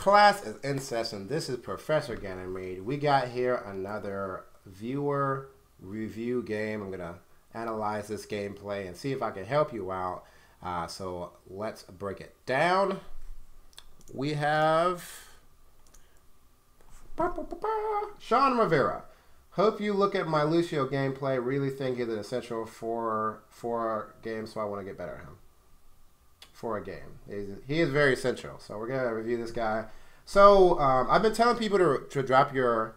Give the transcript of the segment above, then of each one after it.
Class is in session. This is Professor Ganymede. We got here another viewer review game. I'm gonna analyze this gameplay and see if I can help you out. So let's break it down. We have Shawn Rivera. Hope you look at my Lucio gameplay. Really think he's an essential for a game, so I want to get better at him. For a game, he is very essential. So we're gonna review this guy. So I've been telling people to drop your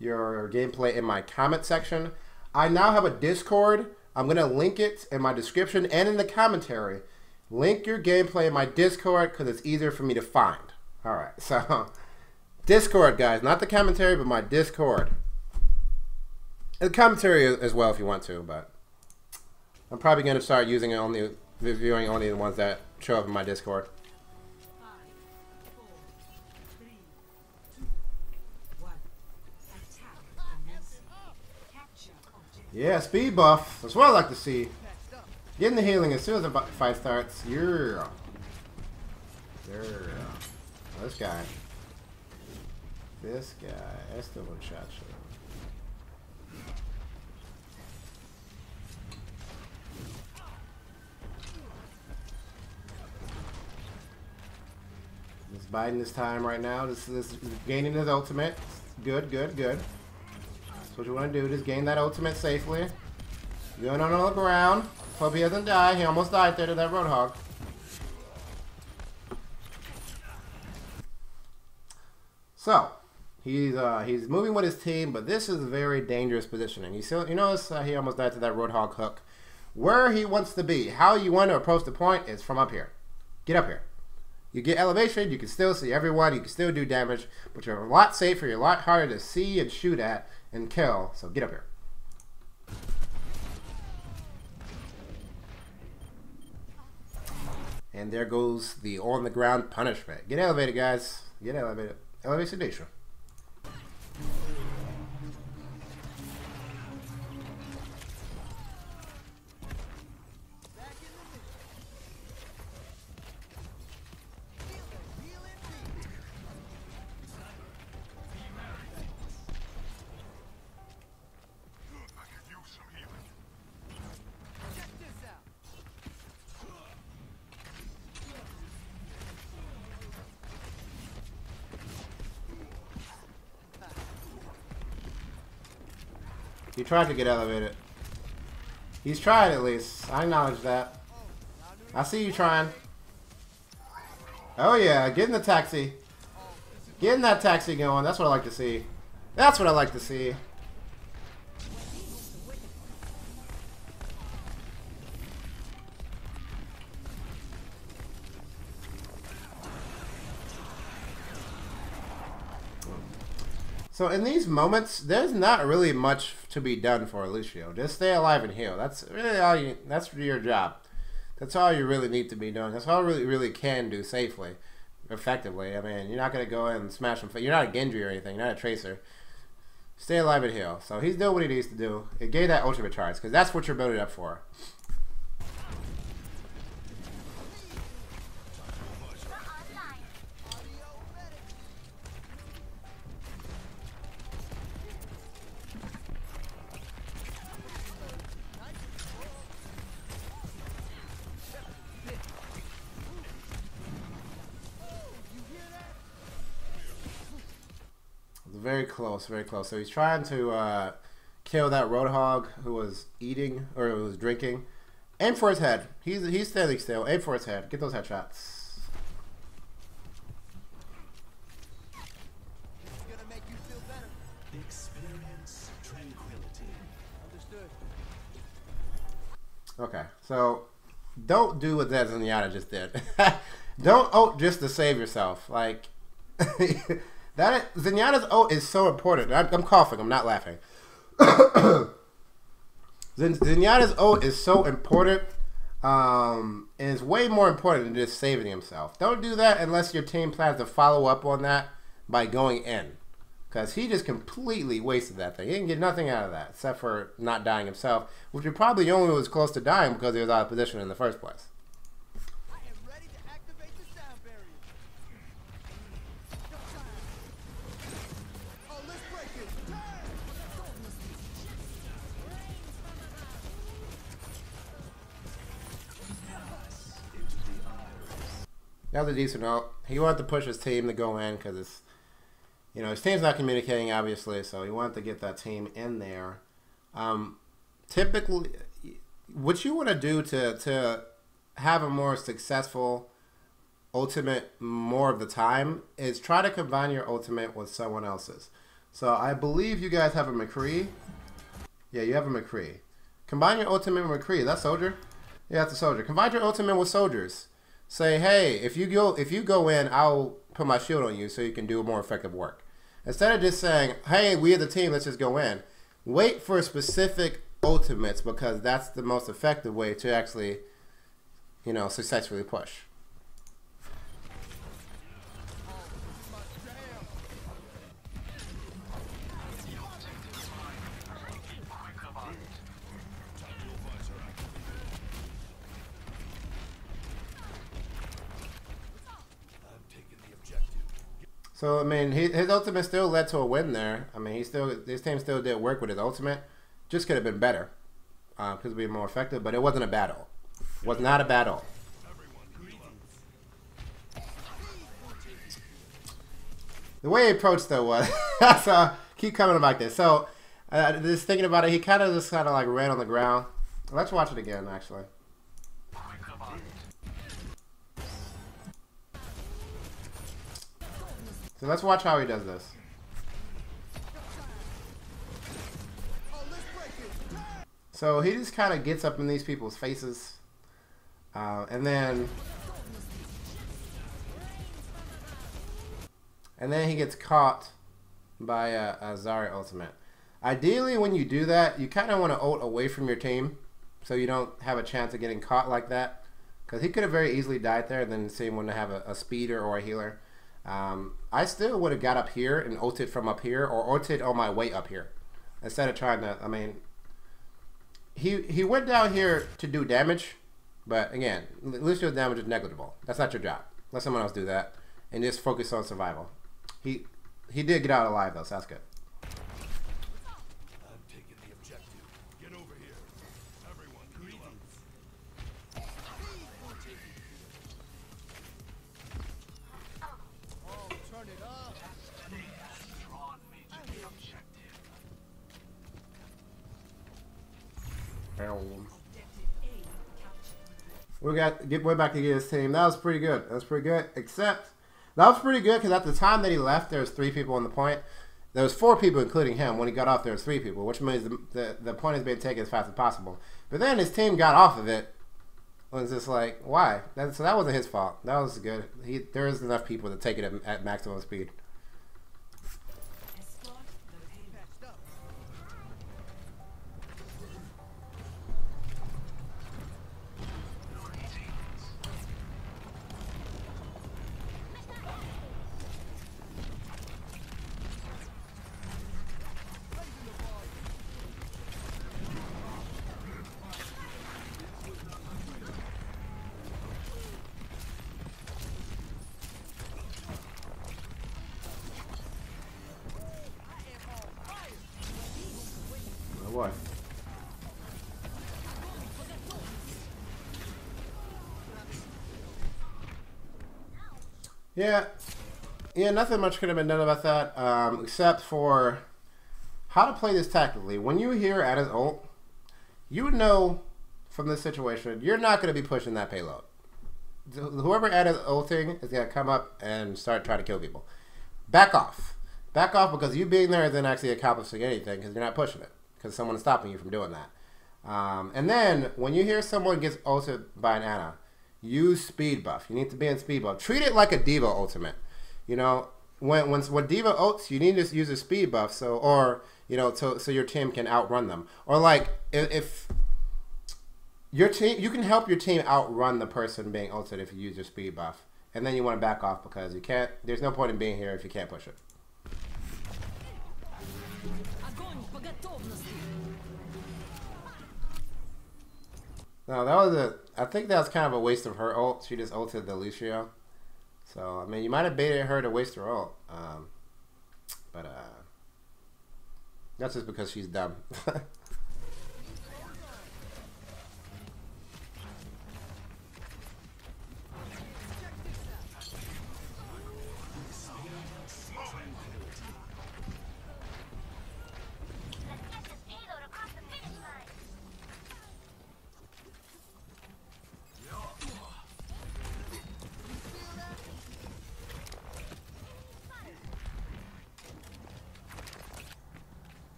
gameplay in my comment section. I now have a Discord. I'm gonna link it in my description and in the commentary. Link your gameplay in my Discord because it's easier for me to find. All right, so Discord, guys, not the commentary, but my Discord. And the commentary as well if you want to, but I'm probably gonna start using it only, reviewing only the ones that show up in my Discord. 5, 4, 3, 2, 1. Attack. Capture objective. Yeah, speed buff. That's what I like to see. Getting the healing as soon as the fight starts. Yeah. This guy. That's the one shot. He's biding his time right now. This is gaining his ultimate. Good. That's what you want to do. Just gain that ultimate safely. Going on the ground. Hope he doesn't die. He almost died there to that Roadhog. So he's moving with his team, but this is very dangerous positioning. You notice he almost died to that Roadhog hook. Where he wants to be, how you want to approach the point is from up here. Get up here. You get elevation, you can still see everyone, you can still do damage, but you're a lot safer, you're a lot harder to see and shoot at and kill, so get up here. And there goes the on-the-ground punishment. Get elevated, guys. Get elevated. Elevation Nation. He tried to get elevated. He's tried at least. I acknowledge that. I see you trying. Oh yeah, get in the taxi. Getting that taxi going. That's what I like to see. That's what I like to see. So in these moments, there's not really much to be done for Lucio. Just stay alive and heal. That's really all you. That's your job. That's all you really need to be doing. That's all you really can do safely, effectively. I mean, you're not gonna go in and smash him. You're not a Genji or anything. You're not a Tracer. Stay alive and heal. So he's doing what he needs to do. It gave that ultimate charge because that's what you're building up for. Very close, very close. So he's trying to kill that Roadhog who was eating or who was drinking. Aim for his head. He's standing still. Aim for his head. Get those headshots. It's gonna make you feel better. Experience tranquility. Understood. Okay, so don't do what that Zenyatta just did. Don't ult just to save yourself. Like Zenyatta's ult is so important. I'm coughing. I'm not laughing. Zenyatta's ult is so important, and it's way more important than just saving himself. Don't do that unless your team plans to follow up on that by going in, because he just completely wasted that thing. He didn't get nothing out of that except for not dying himself, which he probably only was close to dying because he was out of position in the first place. I am ready to activate the sound barrier. That was a decent ult. He wanted to push his team to go in because it's, you know, his team's not communicating obviously, so he wanted to get that team in there. Typically, what you want to do to have a more successful ultimate more of the time is try to combine your ultimate with someone else's. So I believe you guys have a McCree. Yeah, you have a McCree. Combine your ultimate with McCree. That's soldier. Yeah, that's a soldier. Combine your ultimate with soldiers. Say, hey, if you go in, I'll put my shield on you so you can do more effective work. Instead of just saying, hey, we are the team, let's just go in. Wait for specific ultimates because that's the most effective way to actually, you know, successfully push. So I mean, his ultimate still led to a win there. I mean, his team still did work with his ultimate. Just could have been better, could be more effective. But it wasn't a battle. Was not a battle. The way he approached though was so keep coming like this. So just thinking about it, he kind of like ran on the ground. Let's watch it again, actually. So let's watch how he does this. So he just kind of gets up in these people's faces. And then he gets caught by a Zarya ultimate. Ideally, when you do that, you kind of want to ult away from your team so you don't have a chance of getting caught like that. Because he could have very easily died there and then seen when to have a speeder or a healer. I still would have got up here and ulted from up here or ulted on my way up here instead of trying to, I mean, he went down here to do damage, but again, Lucio's damage is negligible. That's not your job. Let someone else do that and just focus on survival. He did get out alive though, so that's good. I'm taking the objective. Get over here. Everyone, greetings. Oh, turn it up. Destiny has drawn me to the objective. We got way back to get his team. That was pretty good. That was pretty good. Except that was pretty good because at the time that he left, there was 3 people on the point. There was 4 people, including him. When he got off, there was 3 people, which means the point is being taken as fast as possible. But then his team got off of it. It was just like, why? So that wasn't his fault. That was good. There is enough people to take it at maximum speed. What? Yeah, nothing much could have been done about that, except for how to play this tactically. When you hear Ana's ult, you would know from this situation, you're not going to be pushing that payload. Whoever Ana's ulting is going to come up and start trying to kill people. Back off. Back off because you being there isn't actually accomplishing anything because you're not pushing it. Because someone's stopping you from doing that. And then, when you hear someone gets ulted by an Ana, use speed buff. You need to be in speed buff. Treat it like a Diva ultimate. You know, when Diva ults, you need to use a speed buff, so your team can outrun them. Or like, if your team, you can help your team outrun the person being ulted if you use your speed buff. And then you want to back off because you can't, there's no point in being here if you can't push it. No, that was I think that was kind of a waste of her ult. She just ulted the Lucio. So, I mean, you might have baited her to waste her ult. But that's just because she's dumb.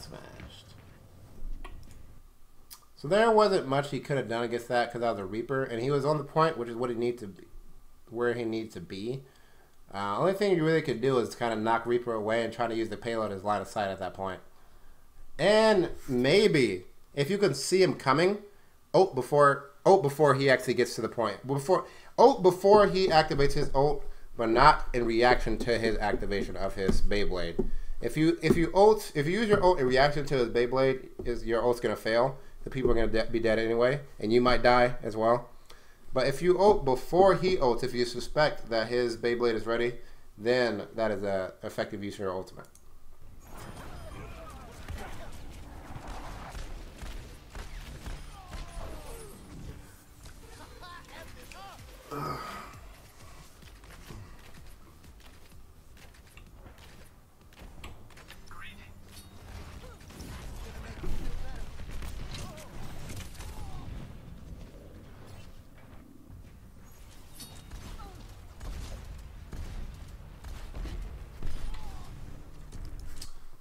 got smashed. So there wasn't much he could have done against that because that was a Reaper, and he was on the point, which is what he needs to be, where he needs to be. Only thing you really could do is kind of knock Reaper away and try to use the payload as line of sight at that point. And maybe if you can see him coming, ult before he actually gets to the point, ult before he activates his ult, but not in reaction to his activation of his Beyblade. If you use your ult in reaction to his Beyblade, your ult's gonna fail. The people are gonna be dead anyway, and you might die as well. But if you ult before he ults, if you suspect that his Beyblade is ready, then that is an effective use of your ultimate.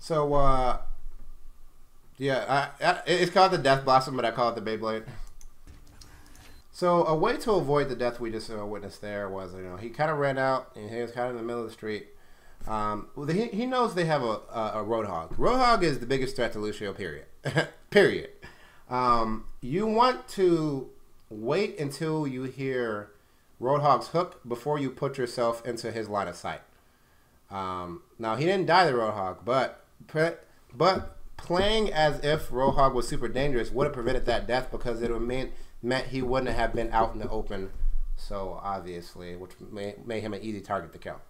So, yeah, it's called the Death Blossom, but I call it the Beyblade. So, a way to avoid the death we just witnessed there was, he kind of ran out, and he was kind of in the middle of the street. He knows they have a Roadhog. Roadhog is the biggest threat to Lucio, period. Period. You want to wait until you hear Roadhog's hook before you put yourself into his line of sight. Now, he didn't die to Roadhog, but playing as if Roadhog was super dangerous would have prevented that death because it would meant he wouldn't have been out in the open so obviously, which made him an easy target to kill.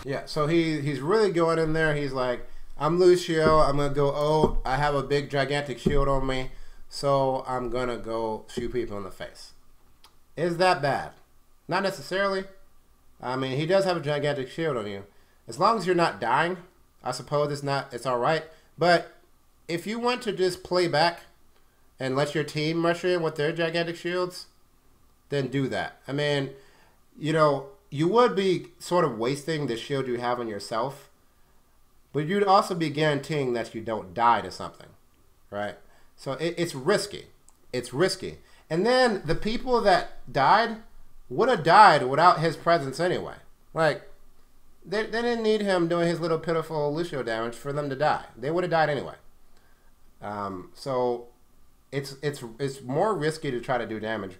Yeah, so he's really going in there. He's like, I'm Lucio. I'm going to go ult. I have a big, gigantic shield on me. So I'm going to go shoot people in the face. Is that bad? Not necessarily. I mean, he does have a gigantic shield on you. As long as you're not dying, I suppose it's all right. But if you want to just play back and let your team rush in with their gigantic shields, then do that. I mean, you would be sort of wasting the shield you have on yourself, but you'd also be guaranteeing that you don't die to something, right? So it's risky. It's risky. And then the people that died would have died without his presence anyway. Like, they didn't need him doing his little pitiful Lucio damage for them to die. They would have died anyway. So it's more risky to try to do damage.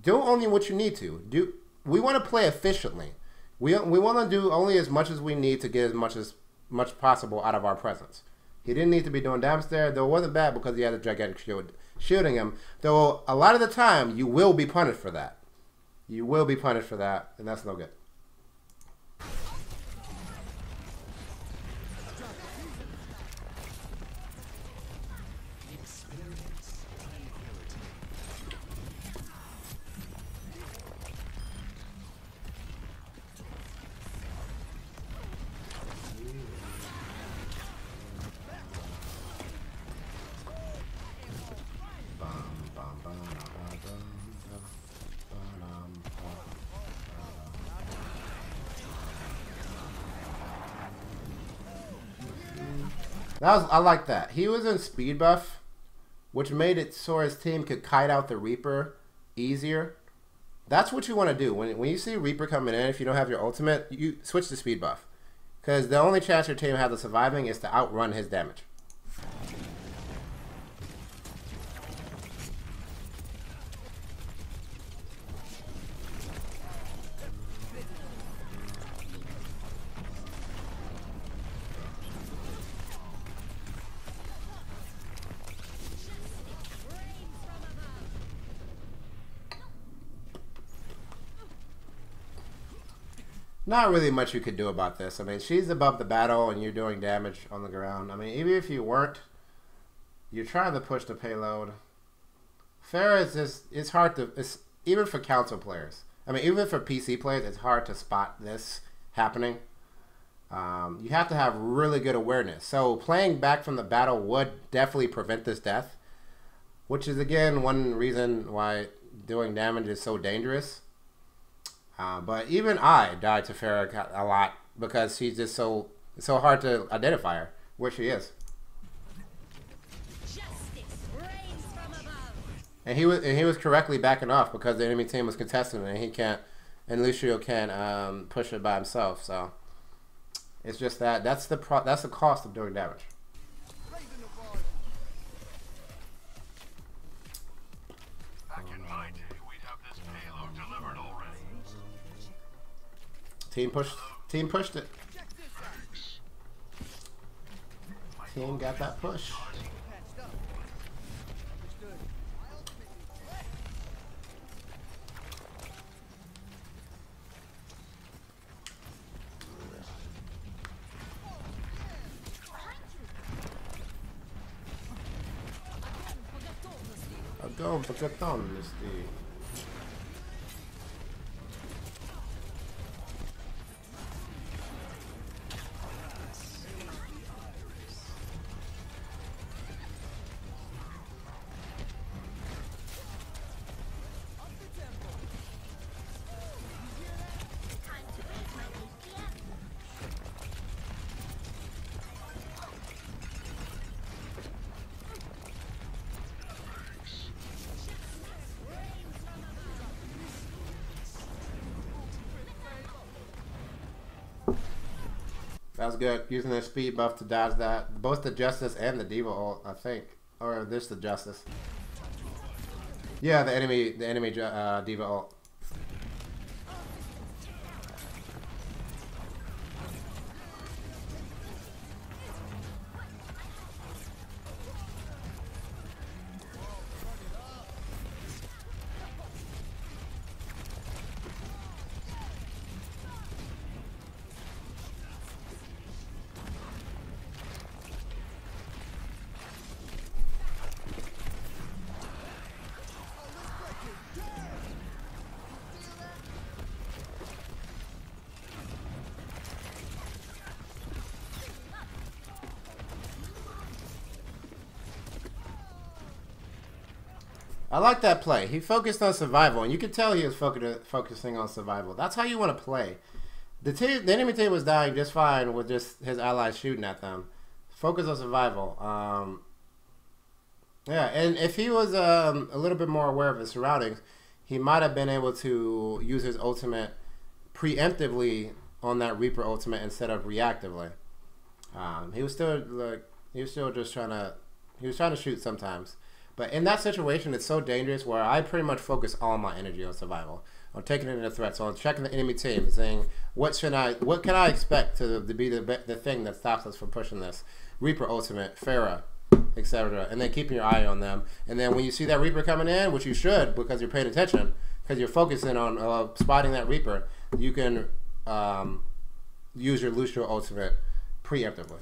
Do only what you need to. We want to play efficiently. We want to do only as much as we need to get as much possible out of our presence. He didn't need to be doing damage there, though it wasn't bad because he had a gigantic shield shielding him. Though a lot of the time, you will be punished for that. You will be punished for that, and that's no good. I like that. He was in speed buff, which made it so his team could kite out the Reaper easier. That's what you want to do. When you see Reaper coming in, if you don't have your ultimate, you switch to speed buff. Because the only chance your team has of surviving is to outrun his damage. Not really much you could do about this. I mean, she's above the battle and you're doing damage on the ground. I mean, even if you weren't, you're trying to push the payload. Pharah is just, it's hard to, it's even for console players. I mean, even for PC players, it's hard to spot this happening. You have to have really good awareness. So playing back from the battle would definitely prevent this death, which is, again, one reason why doing damage is so dangerous. But even I died to Pharah a lot because she's just so hard to identify her, where she is. And he was correctly backing off because the enemy team was contesting it, and Lucio can't push it by himself. So it's just that's the cost of doing damage. Back in my day, we'd have this payload delivered already. Team pushed it. Team got that push. Go forget on this thing. That was good. Using their speed buff to dodge that. Both the Justice and the Diva ult, I think. Or this the Justice. Yeah, the enemy Diva ult. I like that play. He focused on survival, and you could tell he was focusing on survival. That's how you want to play. The enemy team was dying just fine with just his allies shooting at them. Focus on survival. Yeah, and if he was a little bit more aware of his surroundings, he might have been able to use his ultimate preemptively on that Reaper ultimate instead of reactively. He was still just trying to shoot sometimes. But in that situation, it's so dangerous where I pretty much focus all my energy on survival, on taking it into threats, on checking the enemy team, saying what can I expect to be the thing that stops us from pushing this Reaper ultimate, Pharah, etc. And then keeping your eye on them. And then when you see that Reaper coming in, which you should because you're paying attention, because you're focusing on spotting that Reaper, you can use your Lucio ultimate preemptively.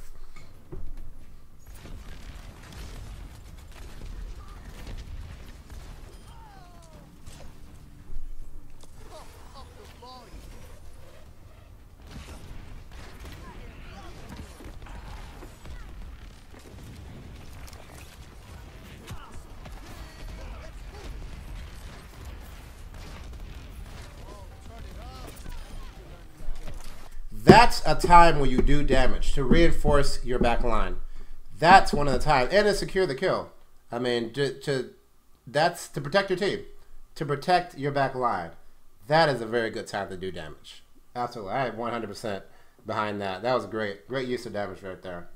That's a time where you do damage to reinforce your back line. That's one of the times, and to secure the kill. I mean, that's to protect your team, to protect your back line. That is a very good time to do damage. Absolutely, I am 100% behind that. That was great use of damage right there.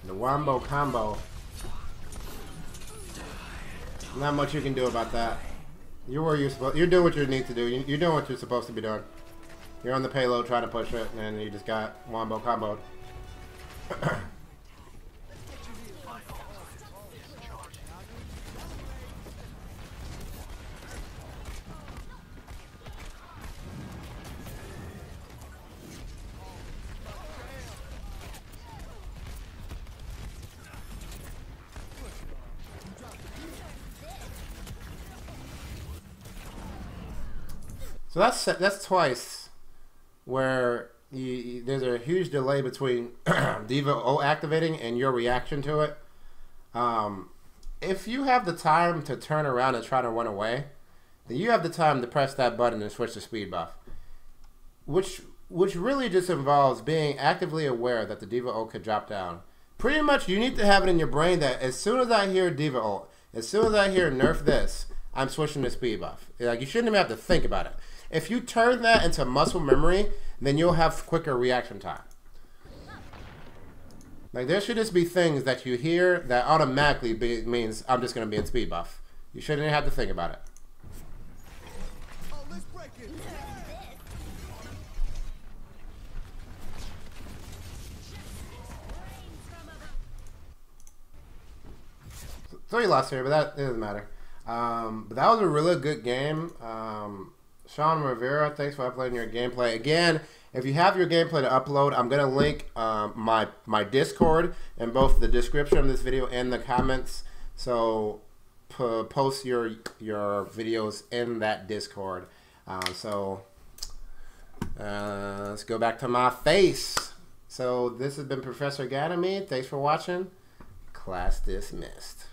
The wombo combo. Not much you can do about that. You're where you're supposed. You're doing what you need to do. You're doing what you're supposed to be doing. You're on the payload trying to push it, and you just got wombo comboed. So that's twice where there's a huge delay between Diva O activating and your reaction to it. If you have the time to turn around and try to run away, then you have the time to press that button and switch to speed buff. Which really just involves being actively aware that the Diva O could drop down. Pretty much you need to have it in your brain that as soon as I hear Diva O, as soon as I hear nerf this, I'm switching to speed buff. Like, you shouldn't even have to think about it. If you turn that into muscle memory, then you'll have quicker reaction time. Like, there should just be things that you hear that automatically means I'm just going to be in speed buff. You shouldn't even have to think about it. Oh, let's break it. So you lost here, but that doesn't matter. But that was a really good game. Shawn Rivera, thanks for uploading your gameplay. Again, if you have your gameplay to upload, I'm going to link my Discord in both the description of this video and the comments. So post your videos in that Discord. Let's go back to my face. So this has been Professor Ganymede. Thanks for watching. Class dismissed.